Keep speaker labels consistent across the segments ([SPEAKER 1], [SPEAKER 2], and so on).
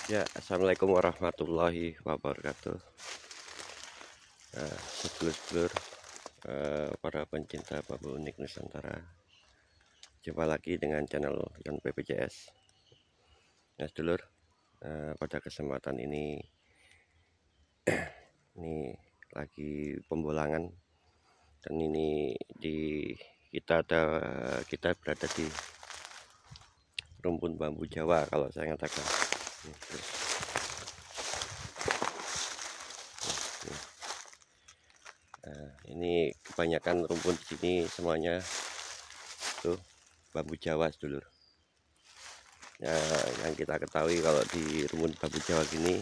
[SPEAKER 1] Ya, assalamualaikum warahmatullahi wabarakatuh. Sedulur-sedulur, para pencinta bambu unik Nusantara, jumpa lagi dengan channel Yon PPJS. Nah, sedulur, pada kesempatan ini lagi pembolangan, dan ini di kita berada di rumpun bambu Jawa kalau saya katakan. Ini kebanyakan rumpun di sini semuanya tuh bambu Jawa, sedulur. Ya, yang kita ketahui kalau di rumpun bambu Jawa gini,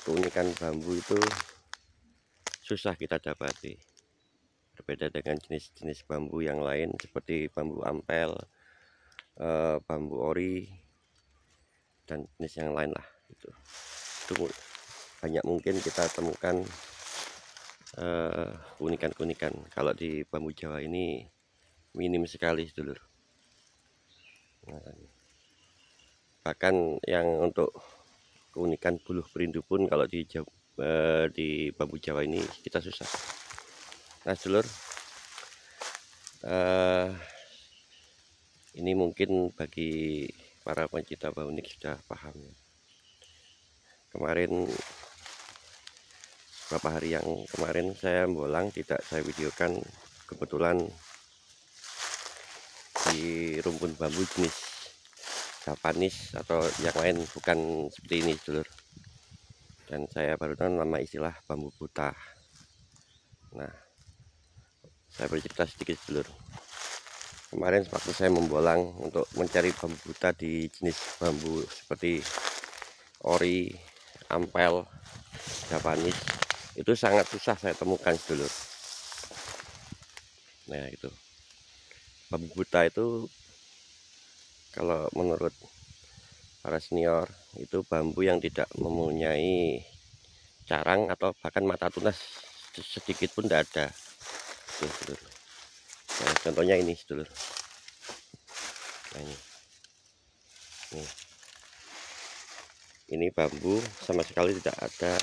[SPEAKER 1] keunikan bambu itu susah kita dapati. Berbeda dengan jenis-jenis bambu yang lain seperti bambu ampel, bambu ori, dan jenis yang lain lah. Itu banyak mungkin kita temukan keunikan-keunikan. Kalau di bambu Jawa ini minim sekali, sedulur. Nah, bahkan yang untuk keunikan buluh perindu pun kalau di bambu Jawa ini kita susah. Nah, sedulur, ini mungkin bagi para pencinta bambu unik sudah paham. Kemarin, beberapa hari yang kemarin saya bolang tidak saya videokan, kebetulan di rumpun bambu jenis Japanese atau yang lain, bukan seperti ini, sedulur. Dan saya baru tahu nama istilah bambu buta. Nah, saya bercerita sedikit, sedulur. Kemarin waktu saya membolang untuk mencari bambu buta di jenis bambu seperti ori, ampel, Japanese, itu sangat susah saya temukan, sedulur. Nah, itu bambu buta itu kalau menurut para senior itu bambu yang tidak mempunyai carang atau bahkan mata tunas sedikit pun tidak ada. Tuh, sedulur. Nah, contohnya ini, sedulur. Nah, ini bambu sama sekali tidak ada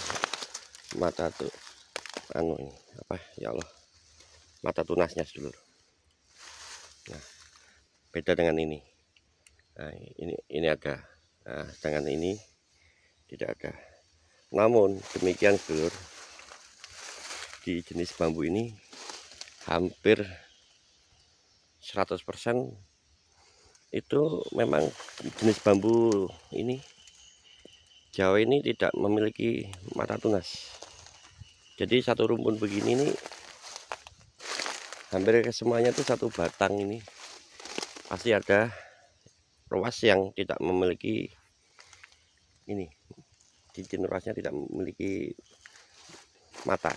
[SPEAKER 1] mata tuh ini apa ya Allah, mata tunasnya, sedulur. Nah, beda dengan ini. Nah, ini ada. Nah, sedangkan ini tidak ada. Namun demikian, sedulur, di jenis bambu ini hampir 100% itu memang jenis bambu ini Jawa ini tidak memiliki mata tunas. Jadi satu rumpun begini nih, hampir semuanya tuh satu batang ini pasti ada ruas yang tidak memiliki ini, cincin ruasnya tidak memiliki mata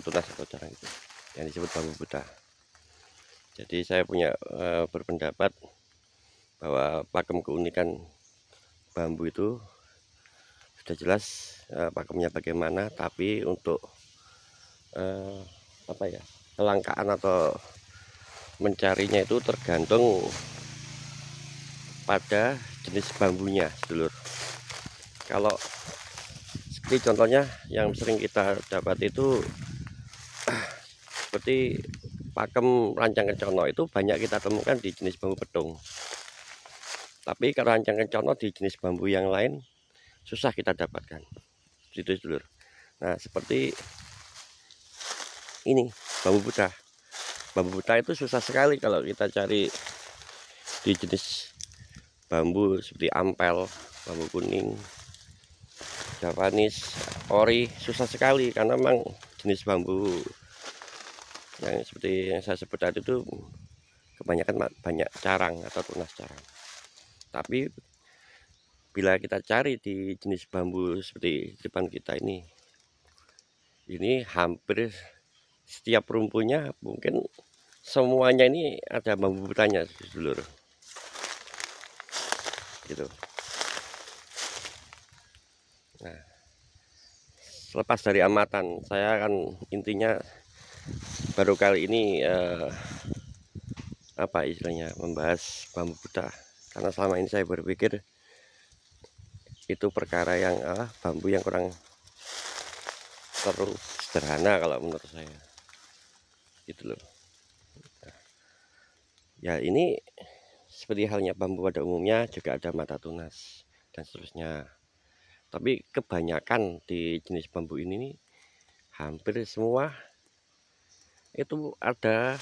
[SPEAKER 1] tunas atau carang, itu yang disebut bambu buta. Jadi saya punya berpendapat bahwa pakem keunikan bambu itu sudah jelas pakemnya bagaimana, tapi untuk apa ya, kelangkaan atau mencarinya itu tergantung pada jenis bambunya, sedulur. Kalau seperti contohnya yang sering kita dapat itu seperti pakem rancang kencono, itu banyak kita temukan di jenis bambu petung. Tapi kalau rancang kencono di jenis bambu yang lain susah kita dapatkan, gitu, sedulur. Nah, seperti ini bambu buta. Bambu buta itu susah sekali kalau kita cari di jenis bambu seperti ampel, bambu kuning, Japanese, ori, susah sekali karena memang jenis bambu yang seperti yang saya sebut tadi itu kebanyakan banyak carang atau tunas carang. Tapi bila kita cari di jenis bambu seperti depan kita ini hampir setiap rumpunya mungkin semuanya ini ada bambu butanya, sedulur. Gitu. Nah, lepas dari amatan, saya akan intinya baru kali ini apa istilahnya, membahas bambu buta, karena selama ini saya berpikir itu perkara yang bambu yang kurang terlalu sederhana kalau menurut saya, gitu loh. Ya ini seperti halnya bambu pada umumnya juga ada mata tunas dan seterusnya. Tapi kebanyakan di jenis bambu ini nih, hampir semua itu ada,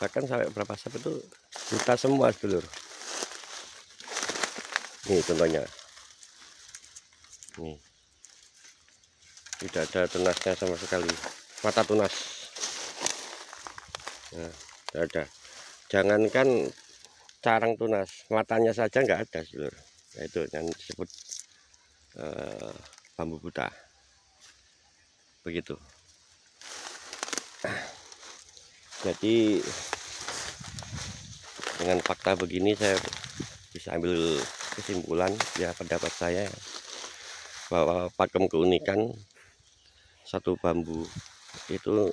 [SPEAKER 1] bahkan sampai berapa sap itu buta semua sedulur. Nih contohnya, nih tidak ada tunasnya sama sekali, mata tunas. Nah, tidak ada. Jangankan carang tunas, matanya saja nggak ada sedulur. Nah, itu yang disebut bambu buta, begitu. Jadi dengan fakta begini saya bisa ambil kesimpulan, ya pendapat saya, bahwa pakem keunikan satu bambu itu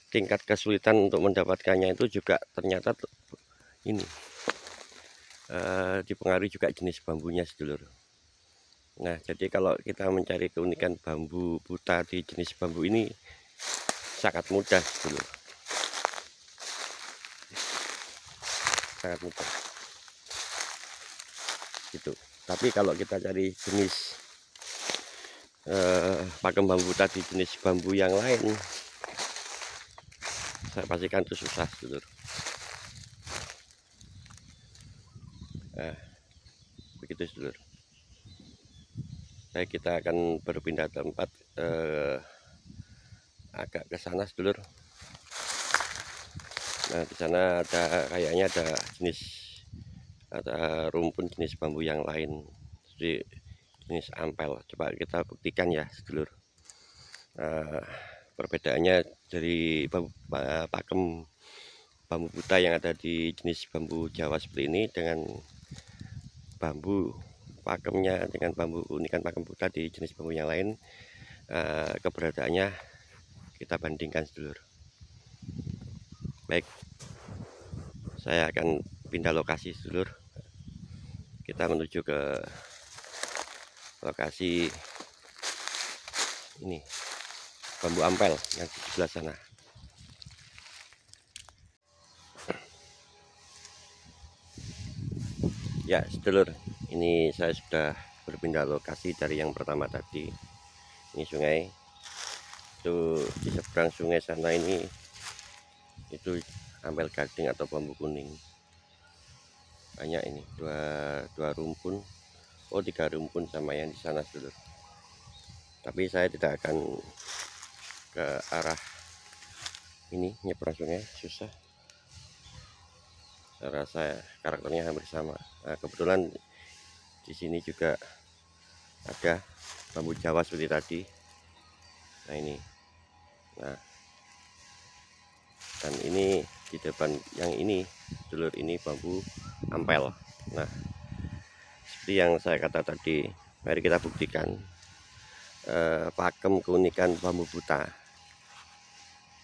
[SPEAKER 1] tingkat kesulitan untuk mendapatkannya itu juga ternyata ini dipengaruhi juga jenis bambunya sedulur. Nah, jadi kalau kita mencari keunikan bambu buta di jenis bambu ini sangat mudah sedulur, sangat mudah gitu. Tapi kalau kita cari jenis pakem bambu tadi, jenis bambu yang lain, saya pastikan itu susah sedulur. Nah, begitu sedulur. Baik, kita akan berpindah tempat agak ke sana sedulur. Nah, di sana kayaknya ada rumpun jenis bambu yang lain, jadi jenis ampel. Coba kita buktikan ya sedulur. Perbedaannya dari pakem bambu buta yang ada di jenis bambu Jawa seperti ini dengan bambu pakemnya, dengan bambu unikan pakem buta di jenis bambu yang lain, keberadaannya kita bandingkan sedulur. Baik, saya akan pindah lokasi sedulur. Kita menuju ke lokasi ini, bambu ampel yang di sebelah sana. Ya sedulur, ini saya sudah berpindah lokasi dari yang pertama tadi. Ini sungai, itu di seberang sungai sana ini itu ampel gading atau bambu kuning. Banyak ini, dua rumpun, oh 3 rumpun sama yang di sana sedulur. Tapi saya tidak akan ke arah ini, nyebrang sungai susah. Saya rasa karakternya hampir sama. Nah, kebetulan di sini juga ada bambu Jawa seperti tadi. Nah ini, nah dan ini di depan yang ini dulur, ini bambu ampel. Nah, seperti yang saya kata tadi, mari kita buktikan pakem keunikan bambu buta.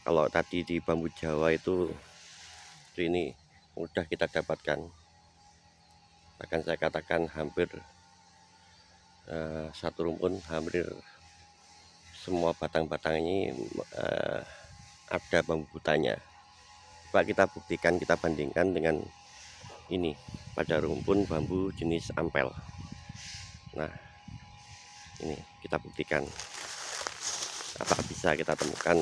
[SPEAKER 1] Kalau tadi di bambu Jawa itu ini mudah kita dapatkan, bahkan saya katakan hampir satu rumpun, hampir semua batang-batang ini ada bambu butanya. Coba kita buktikan, kita bandingkan dengan ini pada rumpun bambu jenis ampel. Nah, ini kita buktikan apa bisa kita temukan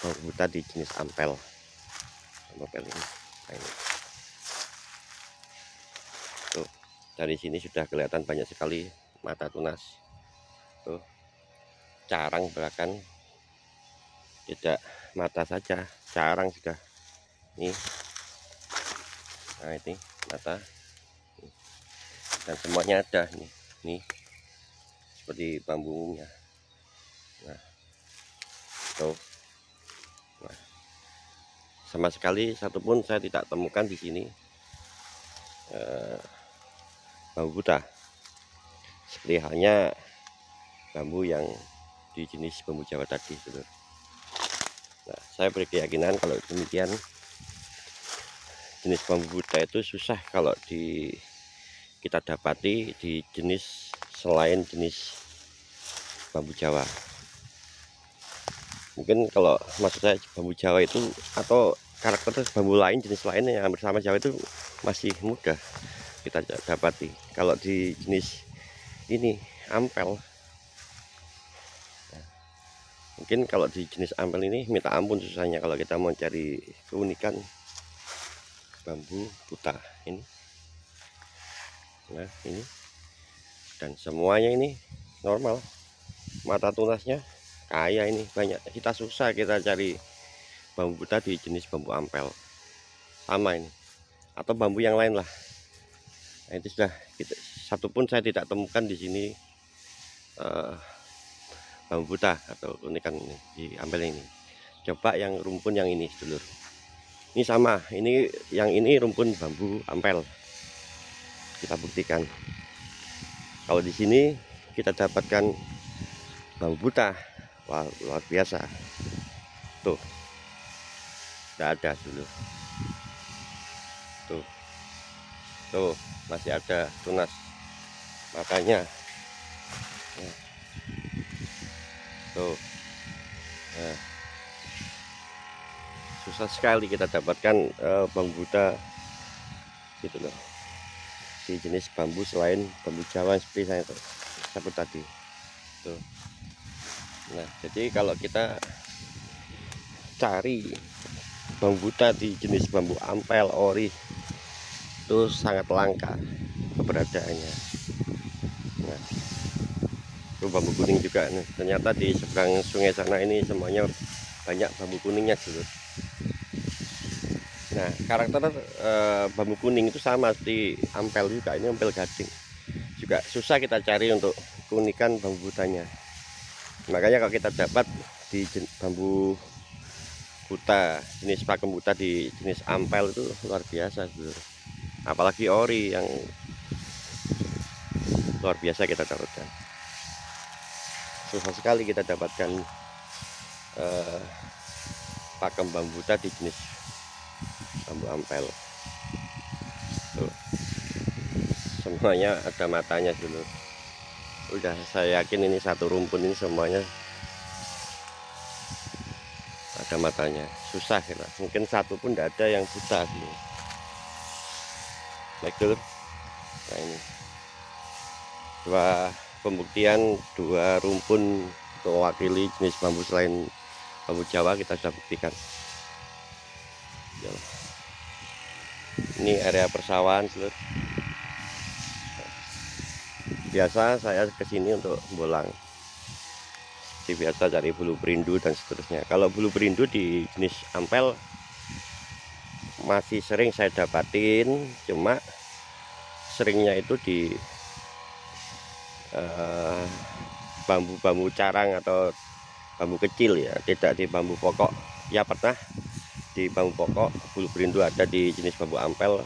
[SPEAKER 1] bambu buta di jenis ampel ini. Nah, ini tuh, dari sini sudah kelihatan banyak sekali mata tunas. Tuh, carang bahkan tidak mata saja, carang sudah. Nih, nah ini mata, dan semuanya ada nih seperti bambu umumnya. Nah, tuh, nah, sama sekali satupun saya tidak temukan di sini bambu buta, seperti halnya bambu yang di jenis bambu Jawa tadi. Nah, saya berkeyakinan kalau demikian, jenis bambu buta itu susah kalau kita dapati di jenis selain jenis bambu Jawa. Mungkin kalau maksud saya bambu Jawa itu atau karakter bambu lain, jenis lain yang bersama Jawa itu masih mudah kita dapati. Kalau di jenis ini ampel, mungkin kalau di jenis ampel ini minta ampun susahnya kalau kita mau cari keunikan bambu buta ini. Nah ini, dan semuanya ini normal, mata tunasnya kaya, ini banyak. Kita susah kita cari bambu buta di jenis bambu ampel sama ini, atau bambu yang lain lah. Nah, itu sudah satu pun saya tidak temukan di sini bambu buta atau keunikan ini di ampel ini. Coba yang rumpun yang ini dulur, ini sama, ini yang ini rumpun bambu ampel. Kita buktikan kalau di sini kita dapatkan bambu buta. Wah, luar biasa tuh, tidak ada dulu tuh masih ada tunas, makanya tuh nah, susah sekali kita dapatkan bambu buta gitu loh di jenis bambu selain bambu Jawa seperti saya sebut tadi tuh. Nah jadi kalau kita cari bambu buta di jenis bambu ampel ori itu sangat langka keberadaannya. Nah itu bambu kuning juga nih. Ternyata di seberang sungai sana ini semuanya banyak bambu kuningnya dulu. Nah karakter bambu kuning itu sama seperti ampel juga, ini ampel gading juga susah kita cari untuk keunikan bambu butanya. Makanya kalau kita dapat di bambu buta jenis pakem buta di jenis ampel itu luar biasa dulu. Apalagi ori yang luar biasa kita dapatkan. Susah sekali kita dapatkan pakem bambu buta di jenis bambu ampel tuh. Semuanya ada matanya dulu. Udah saya yakin ini satu rumpun ini semuanya ada matanya. Susah kita, mungkin satu pun tidak ada yang buta sini. Baik dulu. Nah ini dua pembuktian, dua rumpun mewakili jenis bambu selain bambu Jawa kita sudah buktikan. Ini area persawahan seluruh. Biasa saya kesini untuk bolang, seperti biasa cari bulu perindu dan seterusnya. Kalau bulu perindu di jenis ampel masih sering saya dapatin, cuma seringnya itu di bambu-bambu carang atau bambu kecil ya, tidak di bambu pokok. Ya pernah di bambu pokok bulu perindu ada di jenis bambu ampel,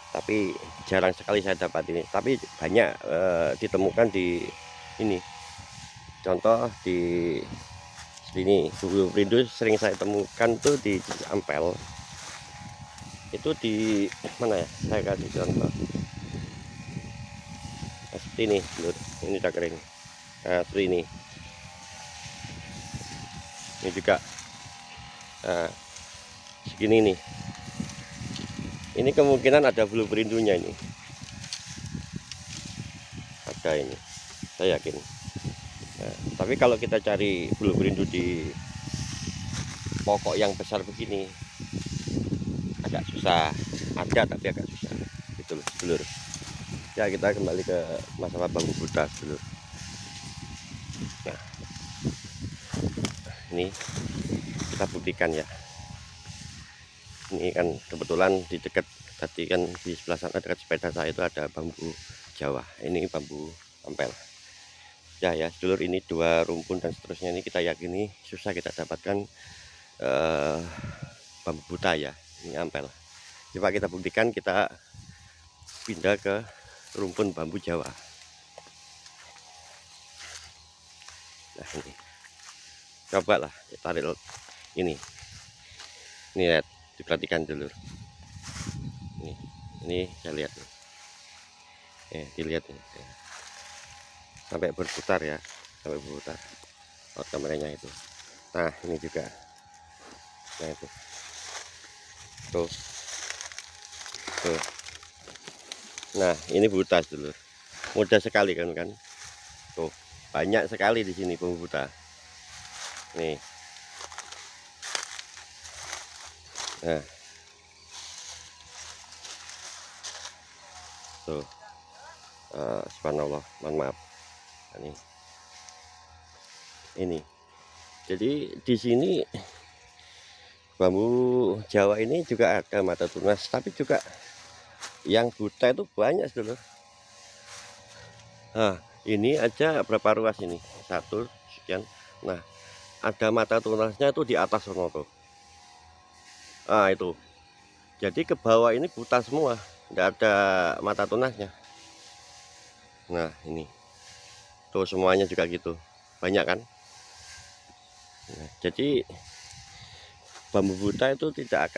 [SPEAKER 1] tapi jarang sekali saya dapat ini. Tapi banyak ditemukan di ini. Contoh di sini bulu perindu sering saya temukan tuh di jenis ampel. Itu di mana ya? Saya kasih contoh. Nah, seperti ini, ini udah kering. Nah, seperti ini. Ini juga. Nah, segini nih. Ini kemungkinan ada bulu perindunya ini. Ada ini, saya yakin. Nah, tapi kalau kita cari bulu perindu di pokok yang besar begini agak susah. Ada tapi agak susah. Gitu loh, dulur. Ya kita kembali ke masalah bambu buta dulu. Nah, ini kita buktikan ya. Ini kan kebetulan di dekat tadi kan di sebelah sana dekat sepeda saya itu ada bambu Jawa. Ini bambu ampel. Ya dulur, ini dua rumpun dan seterusnya ini kita yakini susah kita dapatkan bambu buta ya. Ini ampel. Coba kita buktikan, kita pindah ke rumpun bambu Jawa. Nah ini, cobalah tarik ini lihat, diperhatikan dulu. Ini saya lihat nih. Dilihat nih. sampai berputar ya, sampai berputar out kameranya itu. Nah ini juga, nah itu tuh tuh. Nah ini buta dulu, mudah sekali kan tuh, banyak sekali di sini bambu buta nih. Nah tuh, subhanallah, mohon maaf ini. Jadi di sini bambu Jawa ini juga ada mata tunas, tapi juga yang buta itu banyak dulu. Nah ini aja berapa ruas ini, satu sekian. Nah ada mata tunasnya itu di atas sono tuh. Nah itu, jadi ke bawah ini buta semua, tidak ada mata tunasnya. Nah ini tuh semuanya juga gitu, banyak kan. Nah, jadi bambu buta itu tidak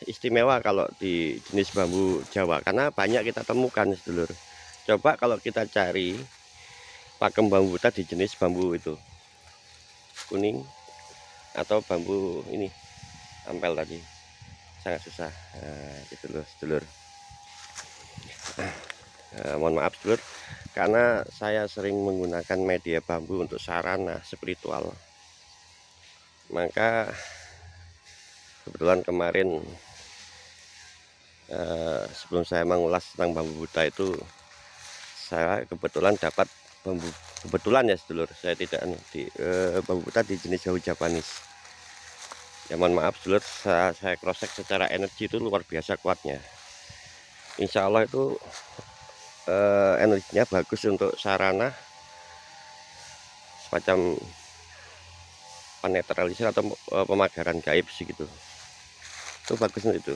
[SPEAKER 1] istimewa kalau di jenis bambu Jawa, karena banyak kita temukan sedulur. Coba kalau kita cari pakem bambu buta di jenis bambu itu kuning atau bambu ini ampel tadi, sangat susah. Nah, gitu loh sedulur. Mohon maaf sedulur, karena saya sering menggunakan media bambu untuk sarana spiritual, maka kebetulan kemarin sebelum saya mengulas tentang bambu buta itu, saya kebetulan dapat bambu, kebetulan ya sedulur, saya tidak di bambu buta di jenis bambu Japanese. Ya mohon maaf sedulur, saya cross check secara energi itu luar biasa kuatnya. Insya Allah itu energinya bagus untuk sarana semacam penetralisir atau pemagaran gaib sih gitu. Itu bagus itu.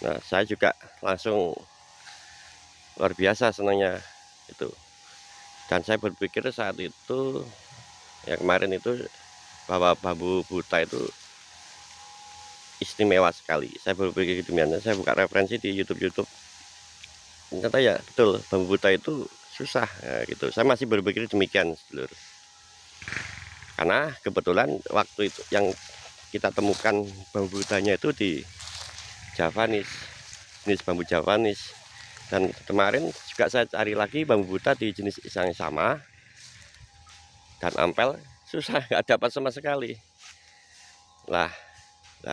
[SPEAKER 1] Nah saya juga langsung luar biasa senangnya itu, dan saya berpikir saat itu ya kemarin itu bahwa bambu buta itu istimewa sekali. Saya berpikir demikian, saya buka referensi di YouTube, ternyata ya betul bambu buta itu susah ya, gitu. Saya masih berpikir demikian sedulur, karena kebetulan waktu itu yang kita temukan bambu butanya itu di Javanese, jenis bambu Javanese. Dan kemarin juga saya cari lagi bambu buta di jenis yang sama dan ampel, susah, nggak dapat sama sekali. Lah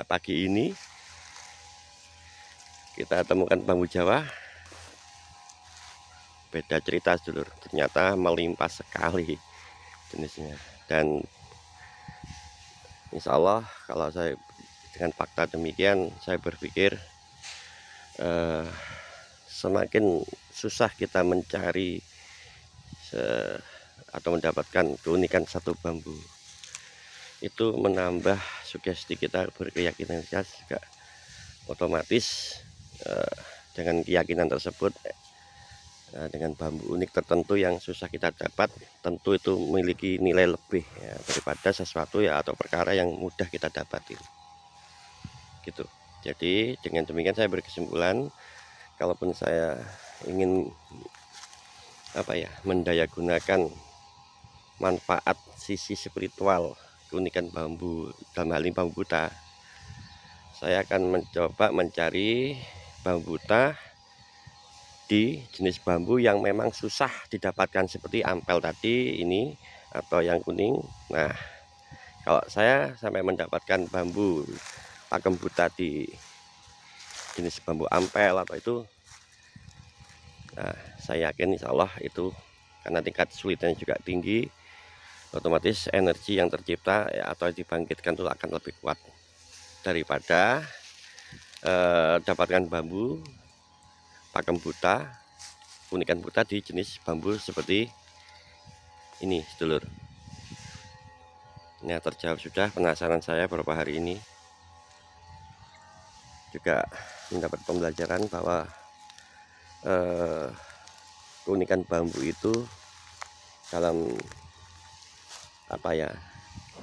[SPEAKER 1] pagi ini kita temukan bambu Jawa, beda cerita sedulur, ternyata melimpah sekali jenisnya. Dan insya Allah kalau saya dengan fakta demikian, saya berpikir semakin susah kita mencari atau mendapatkan keunikan satu bambu, itu menambah sugesti kita berkeyakinan juga otomatis. Dengan keyakinan tersebut, dengan bambu unik tertentu yang susah kita dapat, tentu itu memiliki nilai lebih ya, daripada sesuatu ya atau perkara yang mudah kita dapatin gitu. Jadi dengan demikian saya berkesimpulan, kalaupun saya ingin mendayagunakan manfaat sisi spiritual keunikan bambu, dalam hal ini bambu buta, saya akan mencoba mencari bambu buta di jenis bambu yang memang susah didapatkan seperti ampel tadi ini atau yang kuning. Nah kalau saya sampai mendapatkan bambu pakem buta di jenis bambu ampel atau itu, nah saya yakin insya Allah itu, karena tingkat kesulitannya juga tinggi, otomatis energi yang tercipta ya, atau dibangkitkan itu akan lebih kuat daripada dapatkan bambu pakem buta, unikan buta di jenis bambu seperti ini sedulur. Ini terjawab sudah penasaran saya beberapa hari ini, juga mendapat pembelajaran bahwa keunikan bambu itu dalam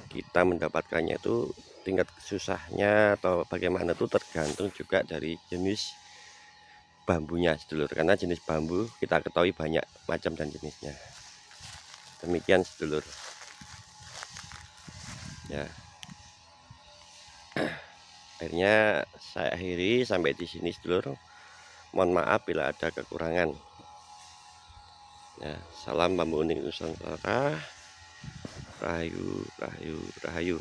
[SPEAKER 1] kita mendapatkannya itu tingkat susahnya atau bagaimana itu tergantung juga dari jenis bambunya sedulur, karena jenis bambu kita ketahui banyak macam dan jenisnya. Demikian sedulur ya. Akhirnya saya akhiri sampai di sini sedulur. Mohon maaf bila ada kekurangan ya. Salam bambu unik Nusantara. Rahayu, rahayu, rahayu.